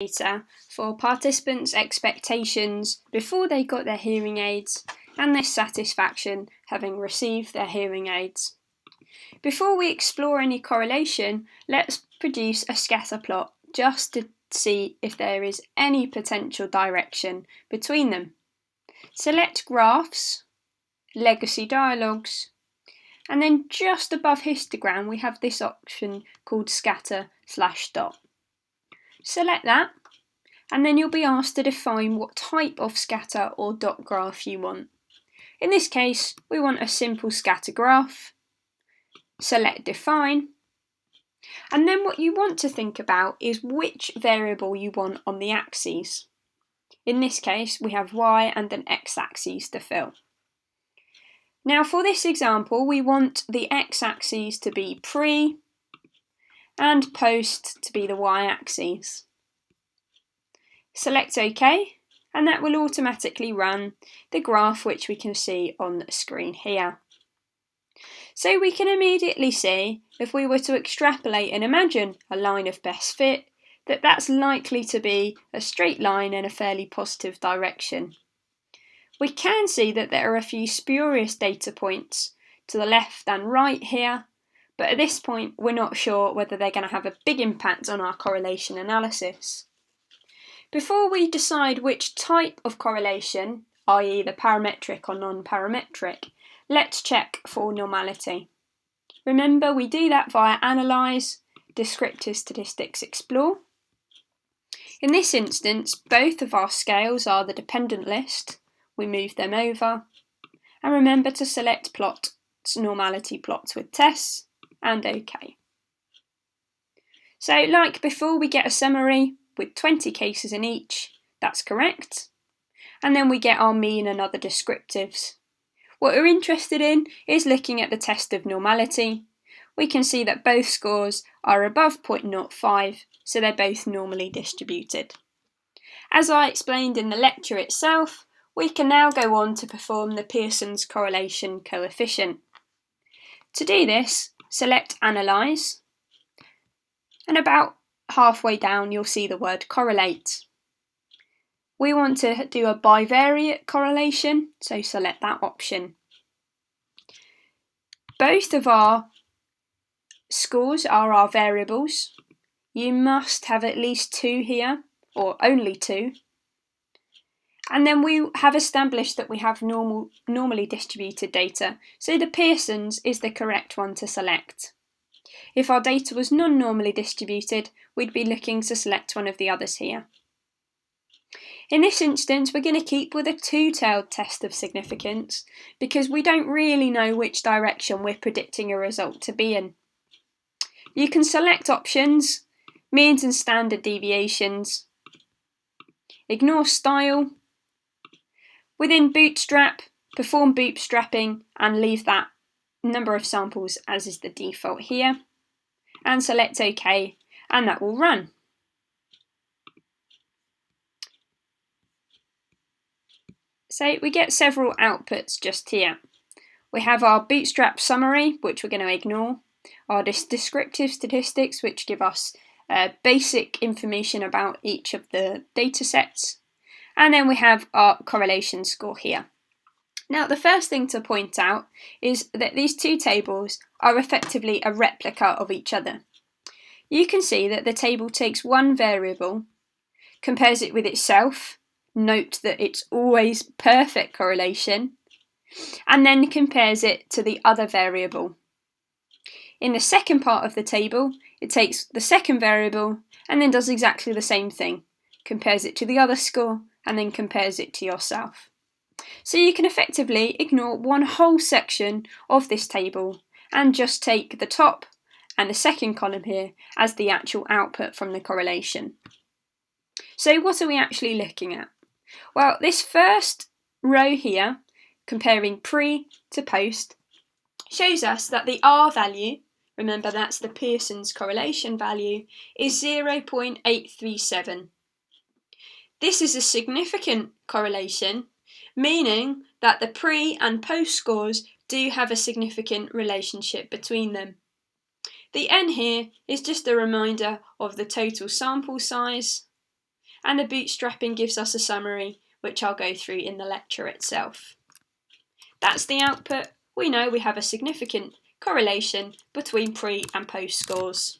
data for participants' expectations before they got their hearing aids and their satisfaction having received their hearing aids. Before we explore any correlation, let's produce a scatter plot just to see if there is any potential direction between them. Select Graphs, Legacy Dialogues, and then just above histogram we have this option called Scatter/Dot. Select that, and then you'll be asked to define what type of scatter or dot graph you want. In this case, we want a simple scatter graph. Select Define, and then what you want to think about is which variable you want on the axes. In this case, we have Y and an X-axis to fill. Now for this example, we want the X-axis to be pre and post to be the Y-axis. Select OK, and that will automatically run the graph which we can see on the screen here. So we can immediately see, if we were to extrapolate and imagine a line of best fit, that that's likely to be a straight line in a fairly positive direction. We can see that there are a few spurious data points to the left and right here, but at this point we're not sure whether they're going to have a big impact on our correlation analysis. Before we decide which type of correlation, i.e. the parametric or non-parametric, let's check for normality. Remember, we do that via Analyze, Descriptive Statistics Explore. In this instance, both of our scales are the dependent list. We move them over, and remember to select Plot Normality Plots with Tests, and OK. So like before, we get a summary with 20 cases in each. That's correct. And then we get our mean and other descriptives. What we're interested in is looking at the test of normality. We can see that both scores are above 0.05, so they're both normally distributed. As I explained in the lecture itself, we can now go on to perform the Pearson's correlation coefficient. To do this, select Analyze, and about halfway down you'll see the word correlate. We want to do a bivariate correlation, so select that option. Both of our scores are our variables. You must have at least 2 here, or only 2. And then we have established that we have normally distributed data, so the Pearson's is the correct one to select. If our data was non-normally distributed, we'd be looking to select one of the others here. In this instance, we're going to keep with a two-tailed test of significance because we don't really know which direction we're predicting a result to be in. You can select options, means and standard deviations, ignore style. Within Bootstrap, perform bootstrapping and leave that number of samples as is the default here, and select OK, and that will run. So we get several outputs just here. We have our Bootstrap summary, which we're going to ignore, our descriptive statistics, which give us basic information about each of the data sets, and then we have our correlation score here. Now, the first thing to point out is that these two tables are effectively a replica of each other. You can see that the table takes one variable, compares it with itself, note that it's always perfect correlation, and then compares it to the other variable. In the second part of the table, it takes the second variable and then does exactly the same thing, compares it to the other score, and then compares it to yourself. So you can effectively ignore one whole section of this table and just take the top and the second column here as the actual output from the correlation. So what are we actually looking at? Well, this first row here, comparing pre to post, shows us that the R value, remember that's the Pearson's correlation value, is 0.837. This is a significant correlation, meaning that the pre and post scores do have a significant relationship between them. The N here is just a reminder of the total sample size, and the bootstrapping gives us a summary, which I'll go through in the lecture itself. That's the output. We know we have a significant correlation between pre and post scores.